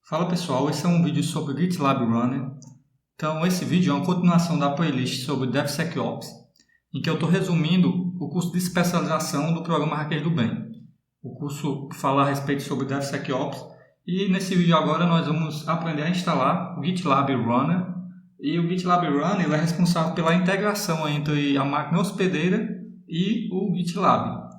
Fala pessoal, esse é um vídeo sobre GitLab Runner. Então esse vídeo é uma continuação da playlist sobre DevSecOps, em que eu estou resumindo o curso de especialização do programa Hackers do Bem. O curso que fala a respeito sobre DevSecOps, e nesse vídeo agora nós vamos aprender a instalar o GitLab Runner. E o GitLab Runner ele é responsável pela integração entre a máquina hospedeira e o GitLab.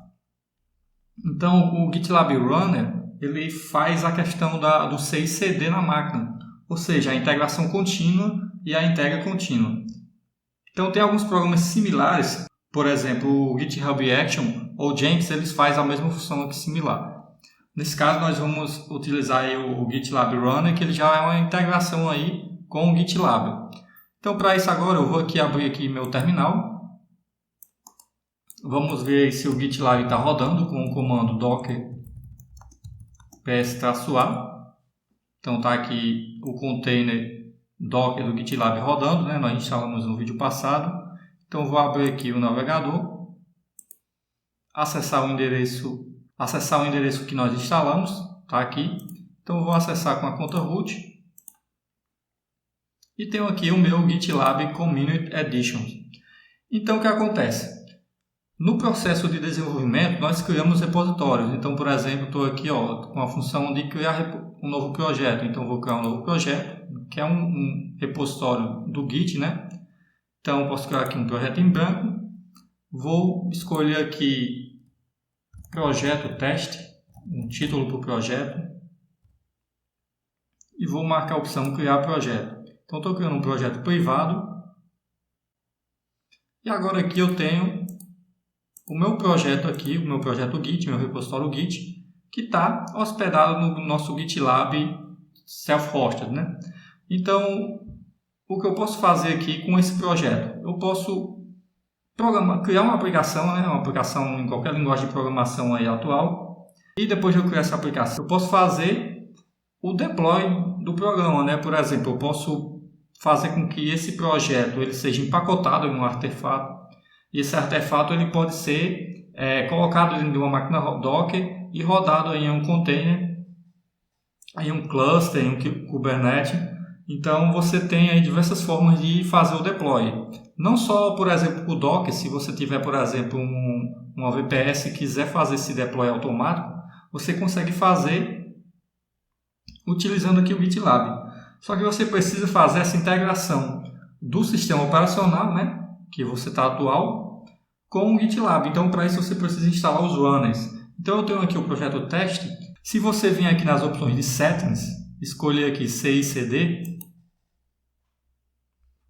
Então o GitLab Runner ele faz a questão do CI/CD na máquina, ou seja, a integração contínua e a entrega contínua. Então tem alguns programas similares, por exemplo, o GitHub Action ou Jenkins, eles fazem a mesma função aqui similar. Nesse caso nós vamos utilizar aí o GitLab Runner, que ele já é uma integração aí com o GitLab. Então para isso agora eu vou aqui abrir aqui meu terminal. Vamos ver se o GitLab está rodando com o comando docker ps-a. Então está aqui o container docker do GitLab rodando, né? Nós instalamos no vídeo passado. Então vou abrir aqui o navegador, acessar o endereço que nós instalamos, está aqui. Então vou acessar com a conta root e tenho aqui o meu GitLab Community Edition. Então o que acontece? No processo de desenvolvimento, nós criamos repositórios. Então, por exemplo, estou aqui com a função de criar um novo projeto. Então, vou criar um novo projeto, que é um repositório do Git, né? Então, posso criar aqui um projeto em branco. Vou escolher aqui projeto teste, um título para o projeto. E vou marcar a opção criar projeto. Então, estou criando um projeto privado. E agora aqui eu tenho o meu projeto aqui, o meu projeto Git, meu repositório Git, que está hospedado no nosso GitLab self-hosted, né? Então, o que eu posso fazer aqui com esse projeto? Eu posso criar uma aplicação, né? Uma aplicação em qualquer linguagem de programação aí atual. E depois de eu criar essa aplicação, eu posso fazer o deploy do programa, né? Por exemplo, eu posso fazer com que esse projeto ele seja empacotado em um artefato. E esse artefato ele pode ser colocado dentro de uma máquina Docker e rodado em um container, em um cluster, em um Kubernetes. Então você tem aí diversas formas de fazer o deploy. Não só, por exemplo, o Docker, se você tiver, por exemplo, uma VPS e quiser fazer esse deploy automático, você consegue fazer utilizando aqui o GitLab. Só que você precisa fazer essa integração do sistema operacional, né, que você está atual, com o GitLab. Então, para isso, você precisa instalar os runners. Então, eu tenho aqui o projeto teste. Se você vir aqui nas opções de settings, escolher aqui CI/CD,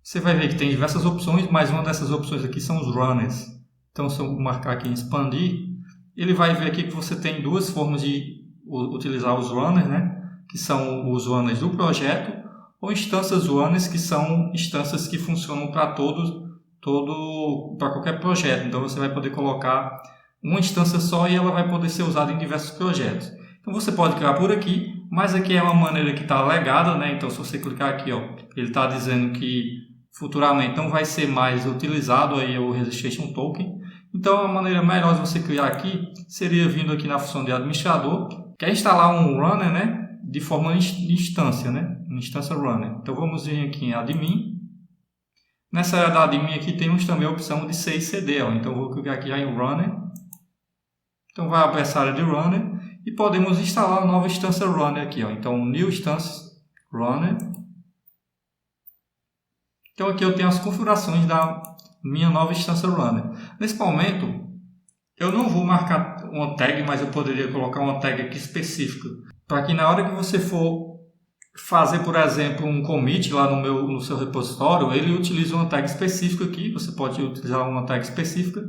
você vai ver que tem diversas opções, mas uma dessas opções aqui são os runners. Então, se eu marcar aqui em expandir, ele vai ver aqui que você tem duas formas de utilizar os runners, né? Que são os runners do projeto, ou instâncias runners, que são instâncias que funcionam para para qualquer projeto. Então você vai poder colocar uma instância só e ela vai poder ser usada em diversos projetos. Então você pode criar por aqui, mas aqui é uma maneira que está legada, né? Então se você clicar aqui, ele está dizendo que futuramente não vai ser mais utilizado aí o Registration Token. Então a maneira melhor de você criar aqui seria vindo aqui na função de administrador, que é instalar um runner, né? De forma de instância, né? Uma instância runner. Então vamos vir aqui em admin. Nessa área da admin aqui temos também a opção de CI/CD. Então vou clicar aqui em runner. Então vai abrir essa área de runner e podemos instalar uma nova instância runner aqui. Então new instance runner. Então aqui eu tenho as configurações da minha nova instância runner. Nesse momento eu não vou marcar uma tag, mas eu poderia colocar uma tag aqui específica para que na hora que você for fazer, por exemplo, um commit lá no seu repositório, ele utiliza uma tag específica aqui. Você pode utilizar uma tag específica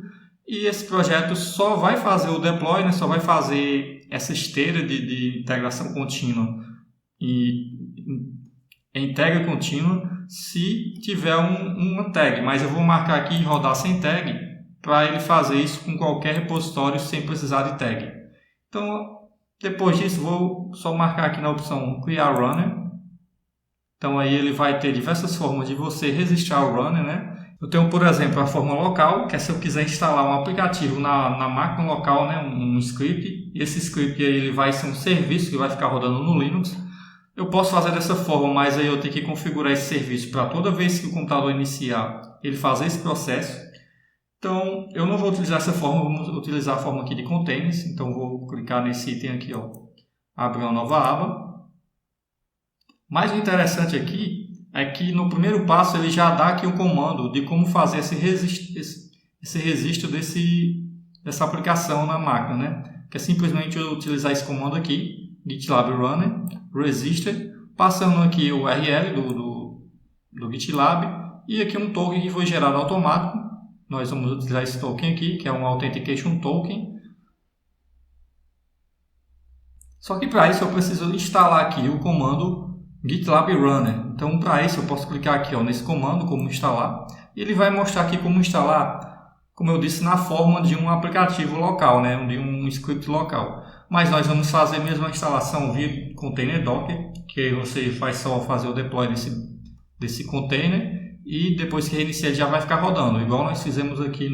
e esse projeto só vai fazer o deploy, né? Só vai fazer essa esteira de integração contínua e entrega contínua se tiver uma tag. Mas eu vou marcar aqui rodar sem tag para ele fazer isso com qualquer repositório sem precisar de tag. Então, depois disso, vou só marcar aqui na opção criar runner. Então aí ele vai ter diversas formas de você registrar o runner, né? Eu tenho, por exemplo, a forma local, que é se eu quiser instalar um aplicativo na máquina local, né? Um script. E esse script aí, ele vai ser um serviço que vai ficar rodando no Linux. Eu posso fazer dessa forma, mas aí eu tenho que configurar esse serviço para toda vez que o computador iniciar, ele fazer esse processo. Então, eu não vou utilizar essa forma, vamos utilizar a forma aqui de containers. Então, vou clicar nesse item aqui, ó, abrir uma nova aba. Mas o interessante aqui é que no primeiro passo ele já dá aqui um comando de como fazer esse registro dessa aplicação na máquina, né? Que é simplesmente eu utilizar esse comando aqui, GitLab Runner, register, passando aqui o URL do GitLab e aqui um token que foi gerado automático. Nós vamos utilizar esse token aqui, que é um Authentication Token. Só que para isso eu preciso instalar aqui o comando GitLab Runner. Então, para isso eu posso clicar aqui, ó, nesse comando, como instalar. E ele vai mostrar aqui como instalar, como eu disse, na forma de um aplicativo local, né, de um script local. Mas nós vamos fazer mesmo a instalação via container Docker, que aí você faz só fazer o deploy desse container e depois que reiniciar ele já vai ficar rodando, igual nós fizemos aqui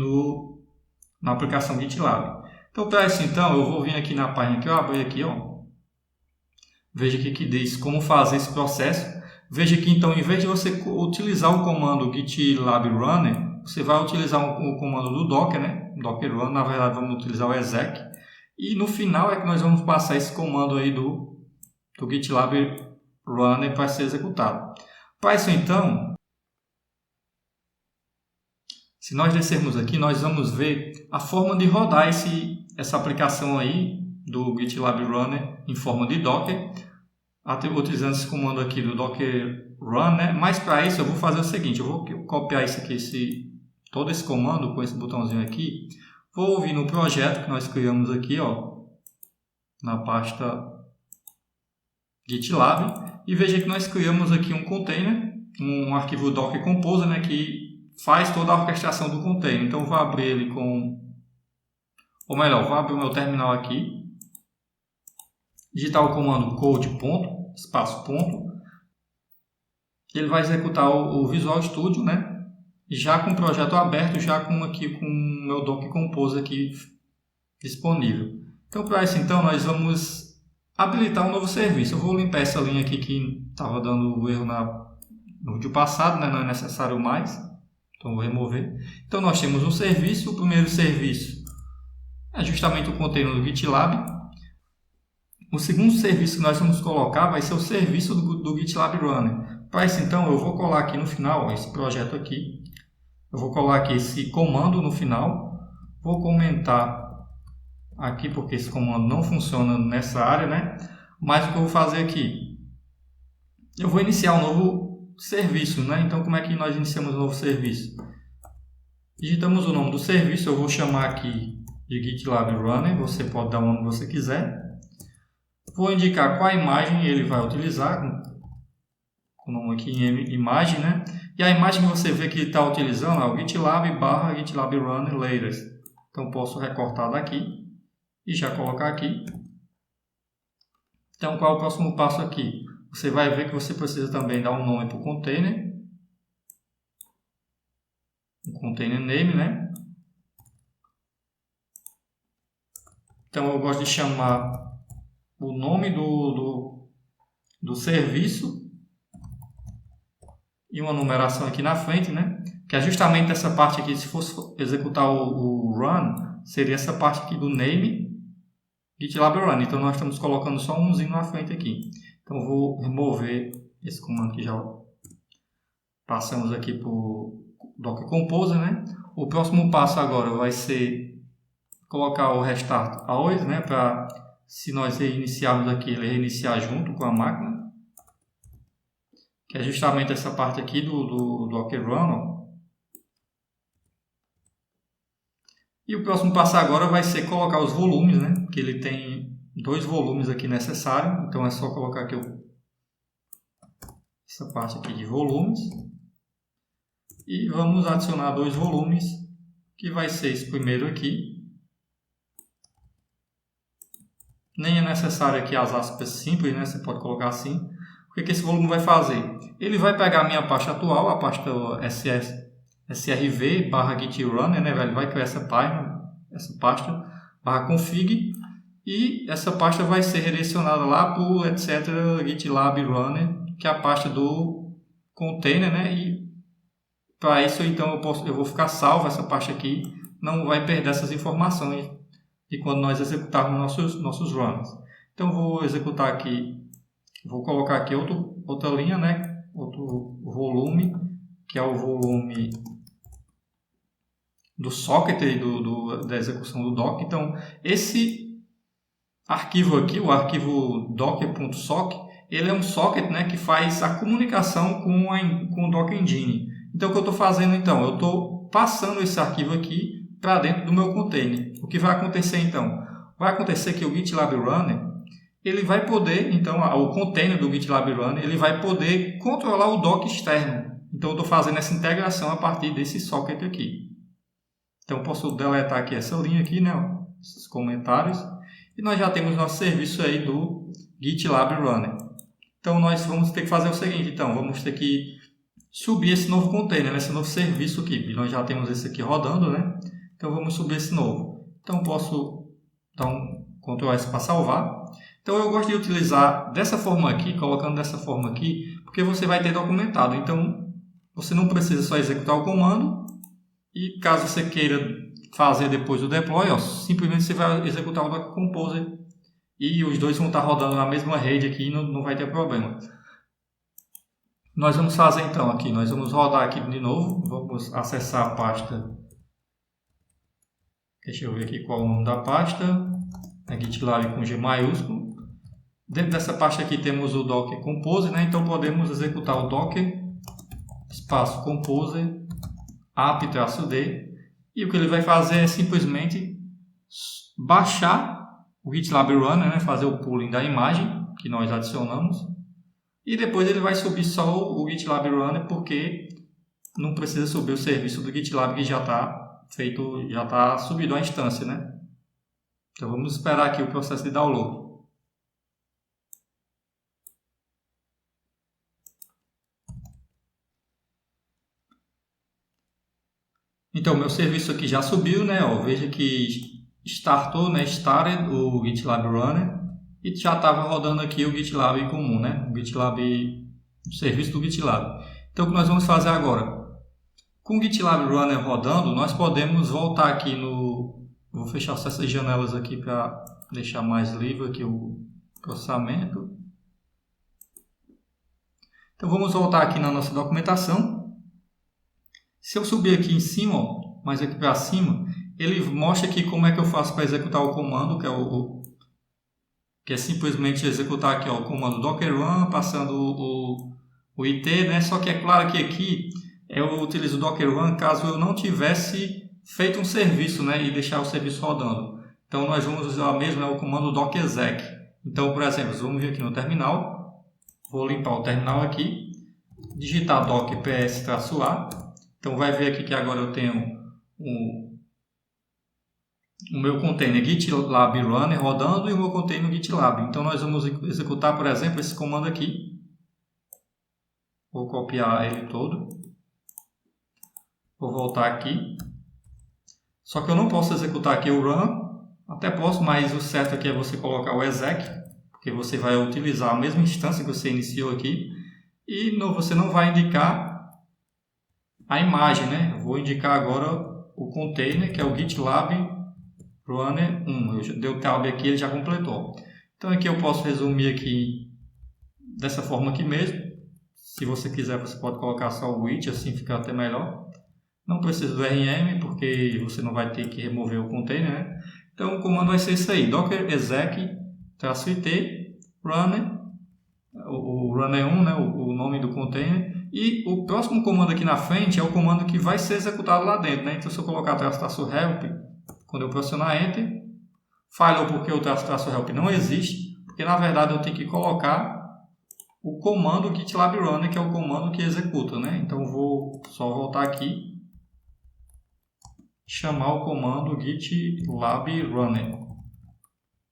na aplicação GitLab. Então, para isso, então, eu vou vir aqui na página que eu abri aqui, ó. Veja aqui que diz como fazer esse processo. Veja aqui, então, em vez de você utilizar o comando GitLab Runner, você vai utilizar o comando do Docker, né? Docker Run, na verdade, vamos utilizar o exec. E no final é que nós vamos passar esse comando aí do GitLab Runner para ser executado. Para isso, então, se nós descermos aqui, nós vamos ver a forma de rodar essa aplicação aí do GitLab Runner em forma de Docker, utilizando esse comando aqui do Docker Run, né? Mas para isso eu vou fazer o seguinte, eu vou copiar isso aqui, todo esse comando com esse botãozinho aqui, vou vir no projeto que nós criamos aqui, ó, na pasta GitLab, e veja que nós criamos aqui um container, um arquivo Docker Composer, né, que faz toda a orquestração do container. Então, eu vou abrir ele ou melhor, vou abrir o meu terminal aqui, digitar o comando code ponto, espaço ponto, ele vai executar o Visual Studio, né, já com o projeto aberto, já com o meu Docker Composer aqui disponível. Então, para isso, então, nós vamos habilitar um novo serviço. Eu vou limpar essa linha aqui que estava dando erro no vídeo passado, né? Não é necessário mais. Então, vou remover. Então, nós temos um serviço. O primeiro serviço é justamente o container do GitLab. O segundo serviço que nós vamos colocar vai ser o serviço do GitLab Runner. Para isso, então, eu vou colar aqui no final, ó, esse projeto aqui. Eu vou colar aqui esse comando no final. Vou comentar aqui porque esse comando não funciona nessa área, né? Mas o que eu vou fazer aqui? Eu vou iniciar um novo serviço, né? Então, como é que nós iniciamos um novo serviço? Digitamos o nome do serviço, eu vou chamar aqui de GitLab Runner, você pode dar o nome que você quiser. Vou indicar qual imagem ele vai utilizar, com o nome aqui em imagem, né? E a imagem que você vê que ele está utilizando é o GitLab/GitLab Runner Layers. Então, posso recortar daqui e já colocar aqui. Então, qual é o próximo passo aqui? Você vai ver que você precisa também dar um nome para o container. Um container name, né? Então, eu gosto de chamar o nome do serviço e uma numeração aqui na frente, né? Que é justamente essa parte aqui, se fosse executar o run, seria essa parte aqui do name GitLab Run. Então, nós estamos colocando só umzinho na frente aqui. Então, eu vou remover esse comando que já passamos aqui para o Docker Composer, né? O próximo passo agora vai ser colocar o restart always, né? Para, se nós reiniciarmos aqui, ele reiniciar junto com a máquina. Que é justamente essa parte aqui do Docker Run, ó. E o próximo passo agora vai ser colocar os volumes, né? Que ele tem 2 volumes aqui necessários. Então é só colocar aqui essa parte aqui de volumes. E vamos adicionar 2 volumes, que vai ser esse primeiro aqui. Nem é necessário aqui as aspas simples, né? Você pode colocar assim. O que esse volume vai fazer? Ele vai pegar a minha pasta atual, a pasta srv/gitrunner, né? Ele vai criar essa página, essa pasta /config, e essa pasta vai ser redirecionada lá por etc GitLab Runner, que é a pasta do container, né? E para isso então eu vou ficar salvo essa pasta aqui, não vai perder essas informações de quando nós executarmos nossos runs. Então vou executar aqui, vou colocar aqui outra linha, né? Outro volume, que é o volume do socket da execução do docker. Então esse arquivo aqui, o arquivo docker.sock, ele é um socket, né, que faz a comunicação com o Docker Engine. Então o que eu estou fazendo então? Eu estou passando esse arquivo aqui para dentro do meu container. O que vai acontecer então? Vai acontecer que o GitLab Runner, ele vai poder, então o container do GitLab Runner, ele vai poder controlar o Docker externo. Então eu estou fazendo essa integração a partir desse socket aqui. Então eu posso deletar aqui essa linha aqui, né, esses comentários, e nós já temos nosso serviço aí do GitLab Runner. Então nós vamos ter que fazer o seguinte, então vamos ter que subir esse novo container, esse novo serviço aqui. E nós já temos esse aqui rodando, né? Então vamos subir esse novo. Então posso dar um Ctrl S para salvar. Então eu gosto de utilizar dessa forma aqui, colocando dessa forma aqui, porque você vai ter documentado. Então você não precisa só executar o comando, e caso você queira fazer depois o deploy, simplesmente você vai executar o Docker Composer e os dois vão estar rodando na mesma rede aqui e não vai ter problema. Nós vamos fazer então aqui, nós vamos rodar aqui de novo, vamos acessar a pasta, deixa eu ver aqui qual é o nome da pasta, é GitLab com G maiúsculo. Dentro dessa pasta aqui temos o Docker Composer, né? Então podemos executar o Docker espaço Composer app-d, e o que ele vai fazer é simplesmente baixar o GitLab Runner, né? Fazer o pooling da imagem que nós adicionamos. E depois ele vai subir só o GitLab Runner, porque não precisa subir o serviço do GitLab que já está feito, já está subido a instância, né? Então vamos esperar aqui o processo de download. Então meu serviço aqui já subiu, né? Veja que startou, né? Started o GitLab Runner. E já estava rodando aqui o GitLab comum, né? O GitLab, o serviço do GitLab. Então, o que nós vamos fazer agora? Com o GitLab Runner rodando, nós podemos voltar aqui no... Vou fechar essas janelas aqui para deixar mais livre aqui o processamento. Então, vamos voltar aqui na nossa documentação. Se eu subir aqui em cima, mais aqui para cima, ele mostra aqui como é que eu faço para executar o comando, que é simplesmente executar aqui o comando docker run, passando o IT, né? Só que é claro que aqui eu utilizo o docker run caso eu não tivesse feito um serviço, né? E deixar o serviço rodando. Então nós vamos usar mesmo o comando docker exec. Então, por exemplo, vamos vir aqui no terminal, vou limpar o terminal aqui, digitar docker ps-a. Então vai ver aqui que agora eu tenho o meu container GitLab Runner rodando e o meu container GitLab. Então nós vamos executar, por exemplo, esse comando aqui. Vou copiar ele todo. Vou voltar aqui. Só que eu não posso executar aqui o run. Até posso, mas o certo aqui é você colocar o exec, porque você vai utilizar a mesma instância que você iniciou aqui. E você não vai indicar a imagem, né? Eu vou indicar agora o container, que é o GitLab Runner 1. Eu dei o tab aqui, ele já completou. Então aqui eu posso resumir aqui dessa forma aqui mesmo. Se você quiser, você pode colocar só o it, assim fica até melhor. Não precisa do RM, porque você não vai ter que remover o container, né? Então o comando vai ser isso aí, docker exec-it runner, o runner 1, né? O nome do container. E o próximo comando aqui na frente é o comando que vai ser executado lá dentro, né? Então se eu colocar -help, quando eu pressionar Enter, falhou porque o -help não existe, porque na verdade eu tenho que colocar o comando GitLab Runner, que é o comando que executa, né? Então vou só voltar aqui, chamar o comando GitLab Runner.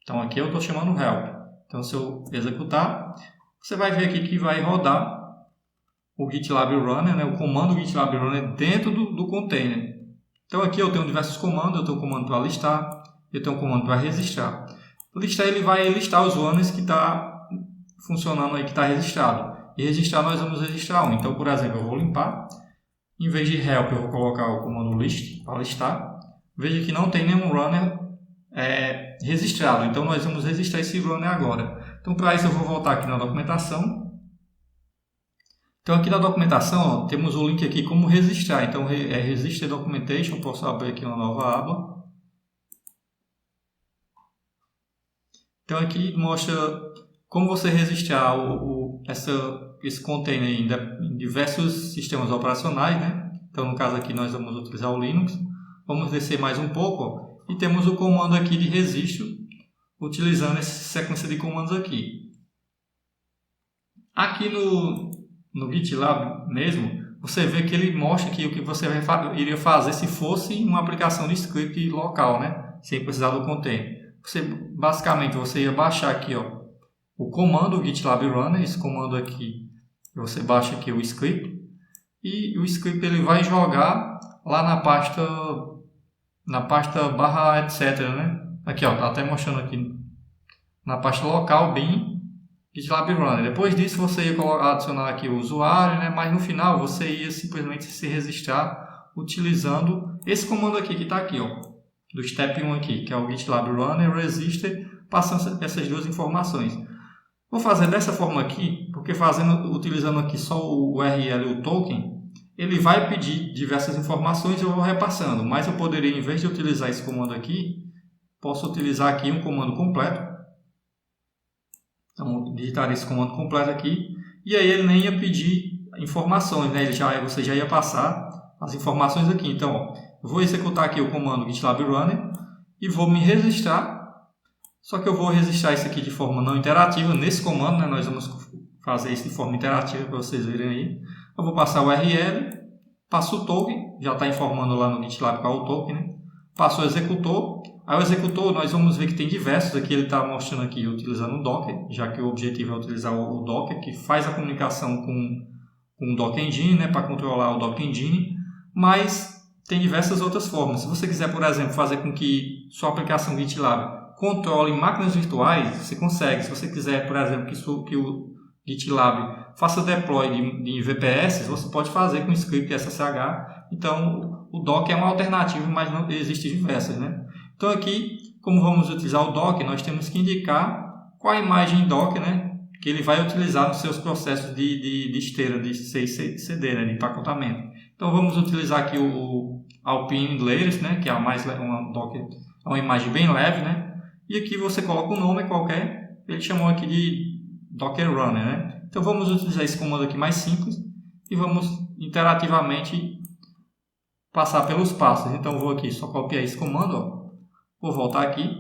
Então aqui eu estou chamando help. Então se eu executar, você vai ver aqui que vai rodar o GitLab Runner, né? O comando GitLab Runner dentro do container. Então aqui eu tenho diversos comandos, eu tenho um comando para listar, eu tenho um comando para registrar. Listar, ele vai listar os runners que está funcionando aí, que está registrado. E registrar, nós vamos registrar um. Então, por exemplo, eu vou limpar. Em vez de help, eu vou colocar o comando list para listar. Veja que não tem nenhum runner registrado. Então, nós vamos registrar esse runner agora. Então, para isso, eu vou voltar aqui na documentação. Então, aqui na documentação, ó, temos o link aqui como registrar. Então, Register Documentation. Posso abrir aqui uma nova aba. Então, aqui mostra como você registrar esse container em diversos sistemas operacionais, né? Então, no caso aqui, nós vamos utilizar o Linux. Vamos descer mais um pouco, ó, e temos o comando aqui de registro, utilizando essa sequência de comandos aqui. Aqui no GitLab mesmo, você vê que ele mostra aqui o que você iria fazer se fosse uma aplicação de script local, né? Sem precisar do container. Basicamente, você ia baixar aqui, ó, o comando GitLab Runner, esse comando aqui, você baixa aqui o script, e o script ele vai jogar lá na pasta barra etc, né? Aqui, ó, tá até mostrando aqui na pasta local bin GitLab Runner. Depois disso você ia adicionar aqui o usuário, né? Mas no final você ia simplesmente se registrar utilizando esse comando aqui que está aqui, ó, do step 1 aqui, que é o GitLab Runner Register, passando essas duas informações. Vou fazer dessa forma aqui, porque utilizando aqui só o URL e o token, ele vai pedir diversas informações e eu vou repassando. Mas eu poderia, em vez de utilizar esse comando aqui, posso utilizar aqui um comando completo. Então, digitar esse comando completo aqui, e aí ele nem ia pedir informações, né? Você já ia passar as informações aqui. Então, ó, eu vou executar aqui o comando GitLab Runner e vou me registrar. Só que eu vou registrar isso aqui de forma não interativa nesse comando, né? Nós vamos fazer isso de forma interativa para vocês verem aí. Eu vou passar o URL, passo o token, já está informando lá no GitLab qual é o token, né? Passo o executor. Aí o executor, nós vamos ver que tem diversos. Aqui ele está mostrando aqui utilizando o Docker, já que o objetivo é utilizar o Docker, que faz a comunicação com o Docker Engine, né? Para controlar o Docker Engine. Mas tem diversas outras formas. Se você quiser, por exemplo, fazer com que sua aplicação GitLab controle máquinas virtuais, você consegue. Se você quiser, por exemplo, que o GitLab faça deploy de VPS, você pode fazer com script SSH. Então, o Docker é uma alternativa, mas não existem diversas, né? Então, aqui, como vamos utilizar o Docker, nós temos que indicar qual a imagem Docker, né, que ele vai utilizar nos seus processos de esteira, de CD, né, de empacotamento. Então, vamos utilizar aqui o Alpine Layers, né, que é uma Docker, é uma imagem bem leve, né? E aqui você coloca um nome qualquer, ele chamou aqui de Docker Runner, né? Então vamos utilizar esse comando aqui mais simples e vamos interativamente passar pelos passos. Então vou aqui só copiar esse comando, ó. Vou voltar aqui.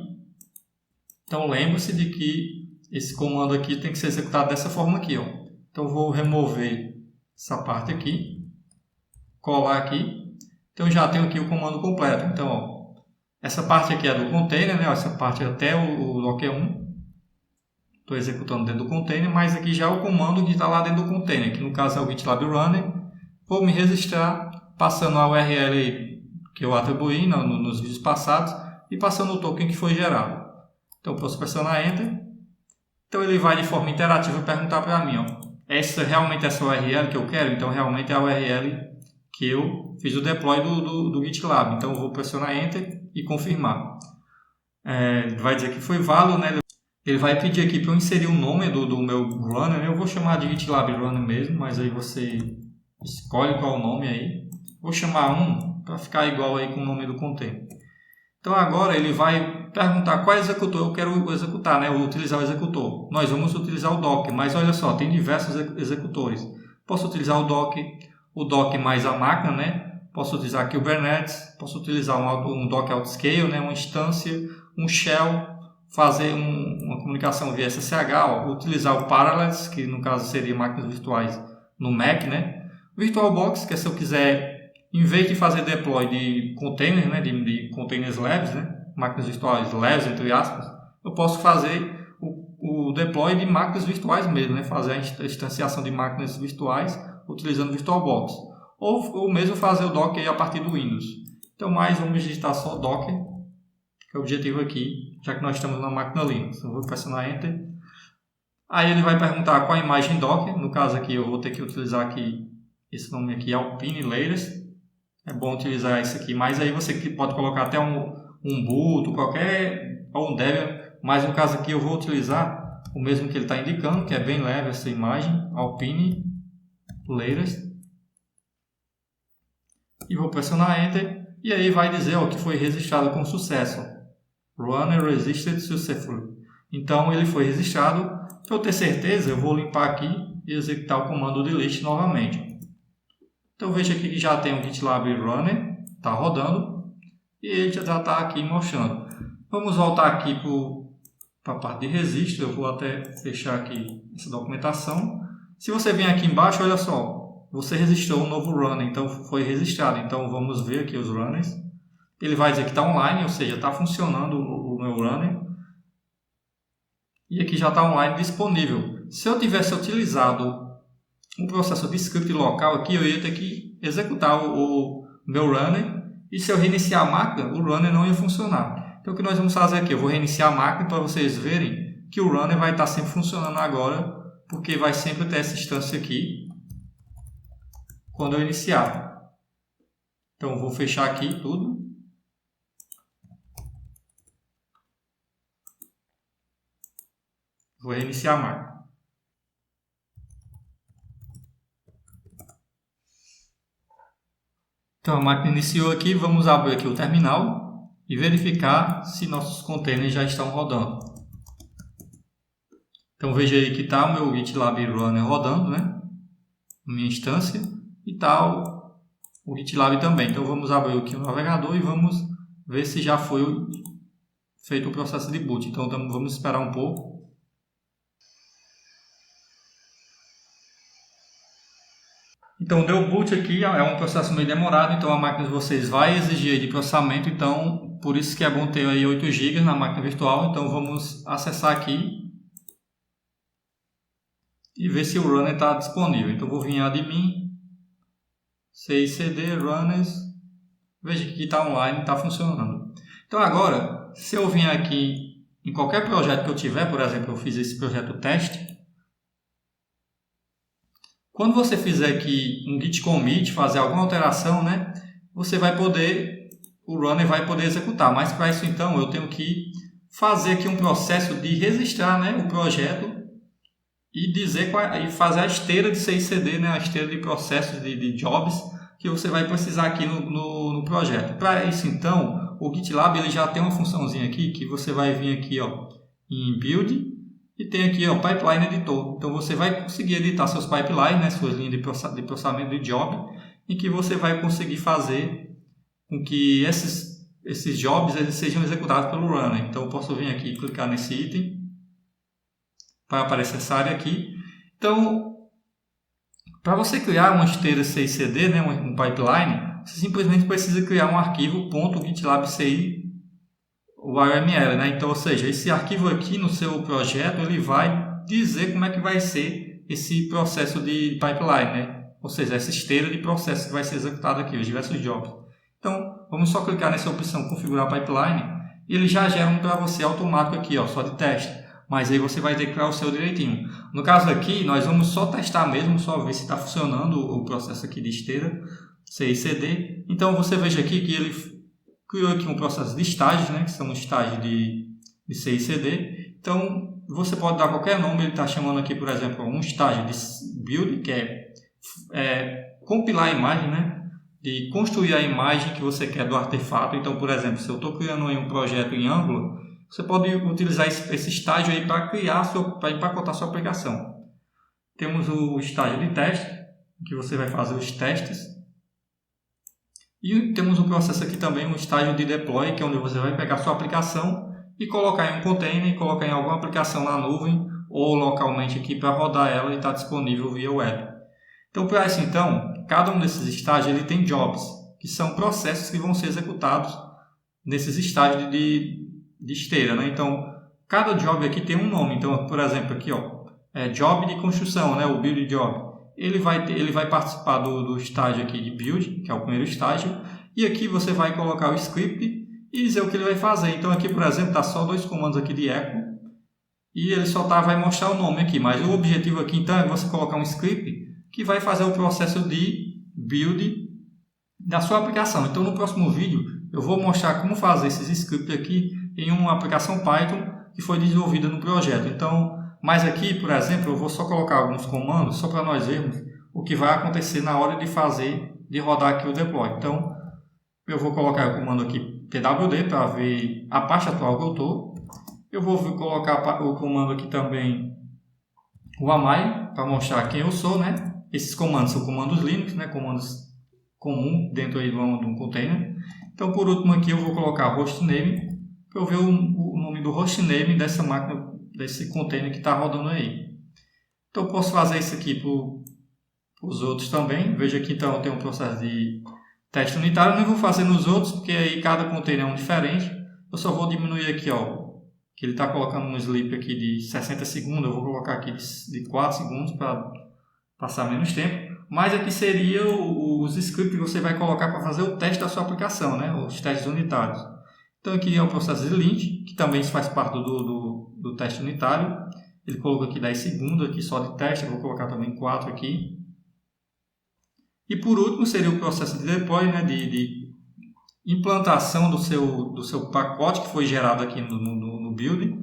Então lembre-se de que esse comando aqui tem que ser executado dessa forma aqui, ó. Então vou remover essa parte aqui, colar aqui. Então já tenho aqui o comando completo. Então, ó, essa parte aqui é do container, né? Essa parte é até o Docker 1. Estou executando dentro do container, mas aqui já é o comando que está lá dentro do container, que no caso é o GitLab Runner. Vou me registrar passando a URL que eu atribuí nos vídeos passados e passando o token que foi gerado. Então, posso pressionar Enter. Então, ele vai de forma interativa perguntar para mim, ó, realmente essa URL que eu quero? Então, realmente é a URL que eu fiz o deploy do GitLab. Então, eu vou pressionar Enter e confirmar. Vai dizer que foi válido, né? Ele vai pedir aqui para eu inserir o nome do meu runner. Eu vou chamar de GitLab Runner mesmo, mas aí você escolhe qual o nome aí. Vou chamar um para ficar igual aí com o nome do container. Então agora ele vai perguntar qual executor eu quero executar, né? Ou utilizar o executor. Nós vamos utilizar o Docker, mas olha só, tem diversos executores. Posso utilizar o Docker mais a máquina, né? Posso utilizar aqui o Kubernetes, posso utilizar um Docker Autoscale, né? Uma instância, um shell, fazer uma comunicação via SSH, ó, utilizar o Parallels, que no caso seria máquinas virtuais no Mac, né? VirtualBox, que é se eu quiser, em vez de fazer deploy de containers, né? De containers leves, né? Máquinas virtuais leves, entre aspas, eu posso fazer o deploy de máquinas virtuais mesmo, né? Fazer a instanciação de máquinas virtuais utilizando VirtualBox. Ou mesmo fazer o Docker a partir do Windows. Então, vamos digitar só Docker, que é o objetivo aqui, já que nós estamos na máquina Linux. Eu vou pressionar Enter. Aí ele vai perguntar qual a imagem Docker. No caso aqui eu vou ter que utilizar aqui esse nome aqui, Alpine Layers. É bom utilizar esse aqui, mas aí você pode colocar até um Ubuntu, qualquer, ou um Debian. Mas no caso aqui eu vou utilizar o mesmo que ele está indicando, que é bem leve essa imagem, Alpine Layers. E vou pressionar Enter. E aí vai dizer que foi registrado com sucesso. Runner Resisted Successfully. Então ele foi registrado. Para eu ter certeza, eu vou limpar aqui e executar o comando delete novamente. Então veja aqui que já tem o GitLab Runner, está rodando. E ele já está aqui mostrando. Vamos voltar aqui para a parte de registro. Eu vou até fechar aqui essa documentação. Se você vir aqui embaixo, olha só. Você registrou um novo runner, então foi registrado. Então vamos ver aqui os runners. Ele vai dizer que está online, ou seja, está funcionando o meu runner. E aqui já está online disponível. Se eu tivesse utilizado um processo de script local aqui, eu ia ter que executar o meu runner. E se eu reiniciar a máquina, o runner não ia funcionar. Então o que nós vamos fazer aqui? Eu vou reiniciar a máquina para vocês verem que o runner vai estar sempre funcionando agora, porque vai sempre ter essa instância aqui quando eu iniciar. Então vou fechar aqui tudo. Vou reiniciar a máquina. Então a máquina iniciou aqui, vamos abrir aqui o terminal e verificar se nossos containers já estão rodando. Então veja aí que está o meu GitLab Runner rodando, né? Minha instância, e está o GitLab também. Então vamos abrir aqui o navegador e vamos ver se já foi feito o processo de boot. Então vamos esperar um pouco. Então deu boot aqui, é um processo meio demorado, então a máquina de vocês vai exigir de processamento, então por isso que é bom ter aí 8 GB na máquina virtual. Então vamos acessar aqui e ver se o runner está disponível. Então vou vir em admin, CICD, runners, veja que está online, está funcionando. Então agora, se eu vir aqui em qualquer projeto que eu tiver, por exemplo, eu fiz esse projeto teste. Quando você fizer aqui um git commit, fazer alguma alteração, né, você vai poder, o runner vai poder executar. Mas para isso então eu tenho que fazer aqui um processo de registrar, né, o projeto e dizer e fazer a esteira de CICD, né, a esteira de processos de jobs que você vai precisar aqui no projeto. Para isso então, o GitLab ele já tem uma funçãozinha aqui que você vai vir aqui em build. E tem aqui Pipeline Editor. Então você vai conseguir editar seus pipelines, né, suas linhas de processamento de job, em que você vai conseguir fazer com que esses jobs eles sejam executados pelo runner. Então eu posso vir aqui e clicar nesse item. Vai aparecer essa área aqui. Então, para você criar uma esteira CICD, né, um pipeline, você simplesmente precisa criar um arquivo .gitlab.ci o YML, né? Então, ou seja, esse arquivo aqui no seu projeto ele vai dizer como é que vai ser esse processo de pipeline, né? Ou seja, essa esteira de processo que vai ser executado aqui, os diversos jobs. Então, vamos só clicar nessa opção configurar pipeline e ele já gera um para você automático aqui, só de teste. Mas aí você vai ter que criar o seu direitinho. No caso aqui, nós vamos só testar mesmo, só ver se está funcionando o processo aqui de esteira CICD. Então, você veja aqui que ele criou aqui um processo de estágios, né, que são estágios de CICD. Então, você pode dar qualquer nome, ele está chamando aqui, por exemplo, um estágio de build, que é compilar a imagem, né, de construir a imagem que você quer do artefato. Então, por exemplo, se eu estou criando um projeto em Angular, você pode utilizar esse estágio aí para para empacotar sua aplicação. Temos o estágio de teste, que você vai fazer os testes. E temos um processo aqui também, um estágio de deploy, que é onde você vai pegar sua aplicação e colocar em um container, e colocar em alguma aplicação na nuvem ou localmente aqui para rodar ela e estar disponível via web. Então, para isso, cada um desses estágios ele tem jobs, que são processos que vão ser executados nesses estágios de esteira, né? Então, cada job aqui tem um nome. Então, por exemplo, aqui job de construção, né? O build job. Ele vai participar do estágio aqui de build, que é o primeiro estágio, e aqui você vai colocar o script e dizer o que ele vai fazer. Então aqui, por exemplo, está só 2 comandos aqui de echo e ele só vai mostrar o nome aqui, mas o objetivo aqui então é você colocar um script que vai fazer o processo de build da sua aplicação. Então no próximo vídeo eu vou mostrar como fazer esses scripts aqui em uma aplicação Python que foi desenvolvida no projeto. Então, mas aqui, por exemplo, eu vou só colocar alguns comandos só para nós vermos o que vai acontecer na hora de rodar aqui o deploy. Então, eu vou colocar o comando aqui pwd para ver a pasta atual que eu estou. Eu vou colocar o comando aqui também o AMI para mostrar quem eu sou, né? Esses comandos são comandos Linux, né? Comandos comuns dentro aí de um container. Então, por último aqui eu vou colocar hostname para eu ver o nome do hostname dessa máquina, desse container que está rodando aí. Então, eu posso fazer isso aqui para os outros também. Veja aqui então eu tenho um processo de teste unitário. Eu não vou fazer nos outros porque aí cada container é um diferente. Eu só vou diminuir aqui, ó, que ele está colocando um sleep aqui de 60 segundos. Eu vou colocar aqui de 4 segundos para passar menos tempo. Mas aqui seria os scripts que você vai colocar para fazer o teste da sua aplicação, né? Os testes unitários. Então aqui é o processo de lint, que também faz parte do teste unitário. Ele colocou aqui 10 segundos aqui só de teste, eu vou colocar também 4 aqui. E por último seria o processo de deploy, né, de implantação do seu pacote que foi gerado aqui no build,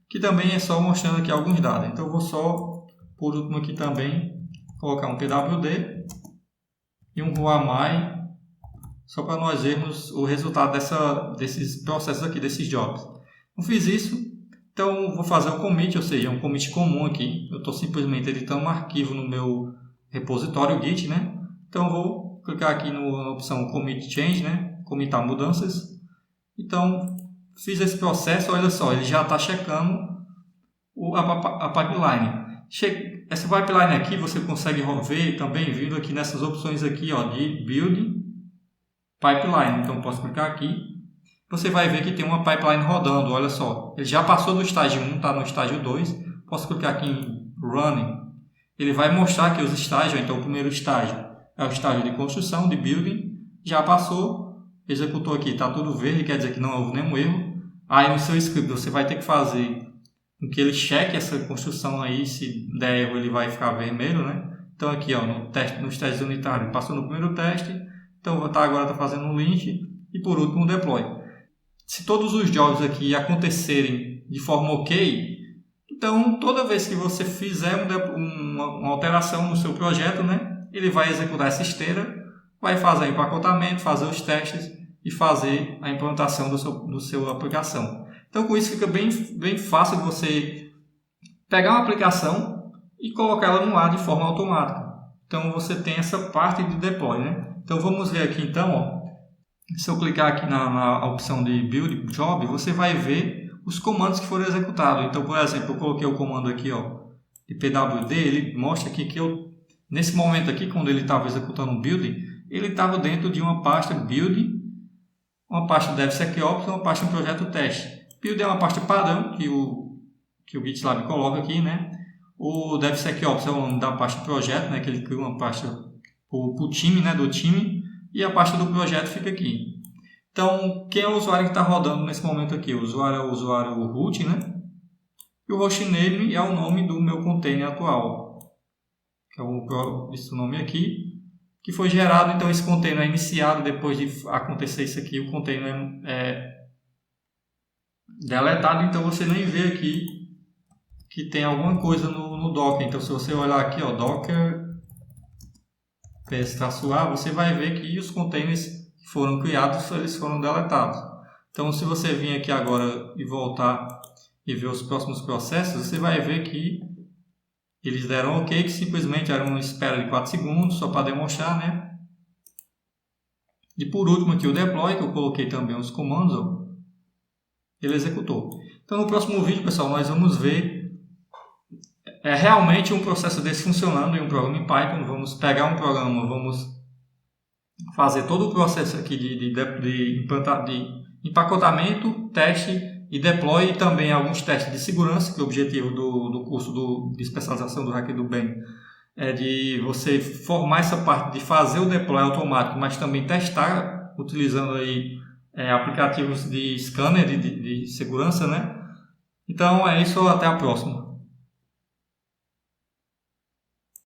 que também é só mostrando aqui alguns dados. Então eu vou só, por último aqui também, colocar um pwd e um ruamai, só para nós vermos o resultado desses processos aqui, desses jobs. Eu fiz isso, então vou fazer o commit, ou seja, um commit comum aqui. Eu estou simplesmente editando um arquivo no meu repositório Git, né? Então vou clicar aqui na opção commit change, né? Commitar mudanças. Então fiz esse processo, olha só, ele já está checando a pipeline. Essa pipeline aqui você consegue ver também vindo aqui nessas opções aqui, ó, de build pipeline. Então posso clicar aqui, você vai ver que tem uma pipeline rodando, olha só, ele já passou do estágio 1, está no estágio 2, posso clicar aqui em running, ele vai mostrar aqui os estágios. Então o primeiro estágio é o estágio de construção, de building, já passou, executou aqui, está tudo verde, quer dizer que não houve nenhum erro. Aí no seu script você vai ter que fazer com que ele cheque essa construção aí, se der erro ele vai ficar vermelho, né? Então aqui, ó, nos testes unitários, passou no primeiro teste, então agora está fazendo um lint e por último um deploy. Se todos os jobs aqui acontecerem de forma ok, então toda vez que você fizer uma alteração no seu projeto, né, ele vai executar essa esteira, vai fazer o empacotamento, fazer os testes e fazer a implantação do seu aplicação. Então com isso fica bem fácil de você pegar uma aplicação e colocar ela no ar de forma automática. Então você tem essa parte de deploy, né? Então vamos ver aqui então, ó. Se eu clicar aqui na opção de Build Job, você vai ver os comandos que foram executados. Então, por exemplo, eu coloquei o comando aqui, ó, de pwd, ele mostra aqui que nesse momento aqui, quando ele estava executando o build, ele estava dentro de uma pasta build, uma pasta DevSecOps e uma pasta projeto teste. Build é uma pasta padrão que o GitLab coloca aqui, né? O DevSecOps é o nome da pasta projeto, né? Que ele cria uma pasta para o time, né? Do time. E a pasta do projeto fica aqui. Então, quem é o usuário que está rodando nesse momento aqui? O usuário é o usuário root, né? E o hostname é o nome do meu container atual, que é esse nome aqui, que foi gerado. Então, esse container é iniciado depois de acontecer isso aqui. O container é deletado, então você nem vê aqui que tem alguma coisa no Docker. Então, se você olhar aqui, ó, Docker ps-a, você vai ver que os containers que foram criados, eles foram deletados. Então, se você vir aqui agora e voltar e ver os próximos processos, você vai ver que eles deram ok, que simplesmente era uma espera de 4 segundos, só para demonstrar, né? E por último aqui o deploy, que eu coloquei também os comandos, ó, ele executou. Então, no próximo vídeo, pessoal, nós vamos ver realmente um processo desse funcionando em um programa em Python. Vamos pegar um programa, vamos fazer todo o processo aqui de empacotamento, teste e deploy, e também alguns testes de segurança, que o objetivo do curso de especialização do Hacker do Bem é de você formar essa parte de fazer o deploy automático, mas também testar utilizando aí aplicativos de scanner de segurança, né? Então é isso, até a próxima.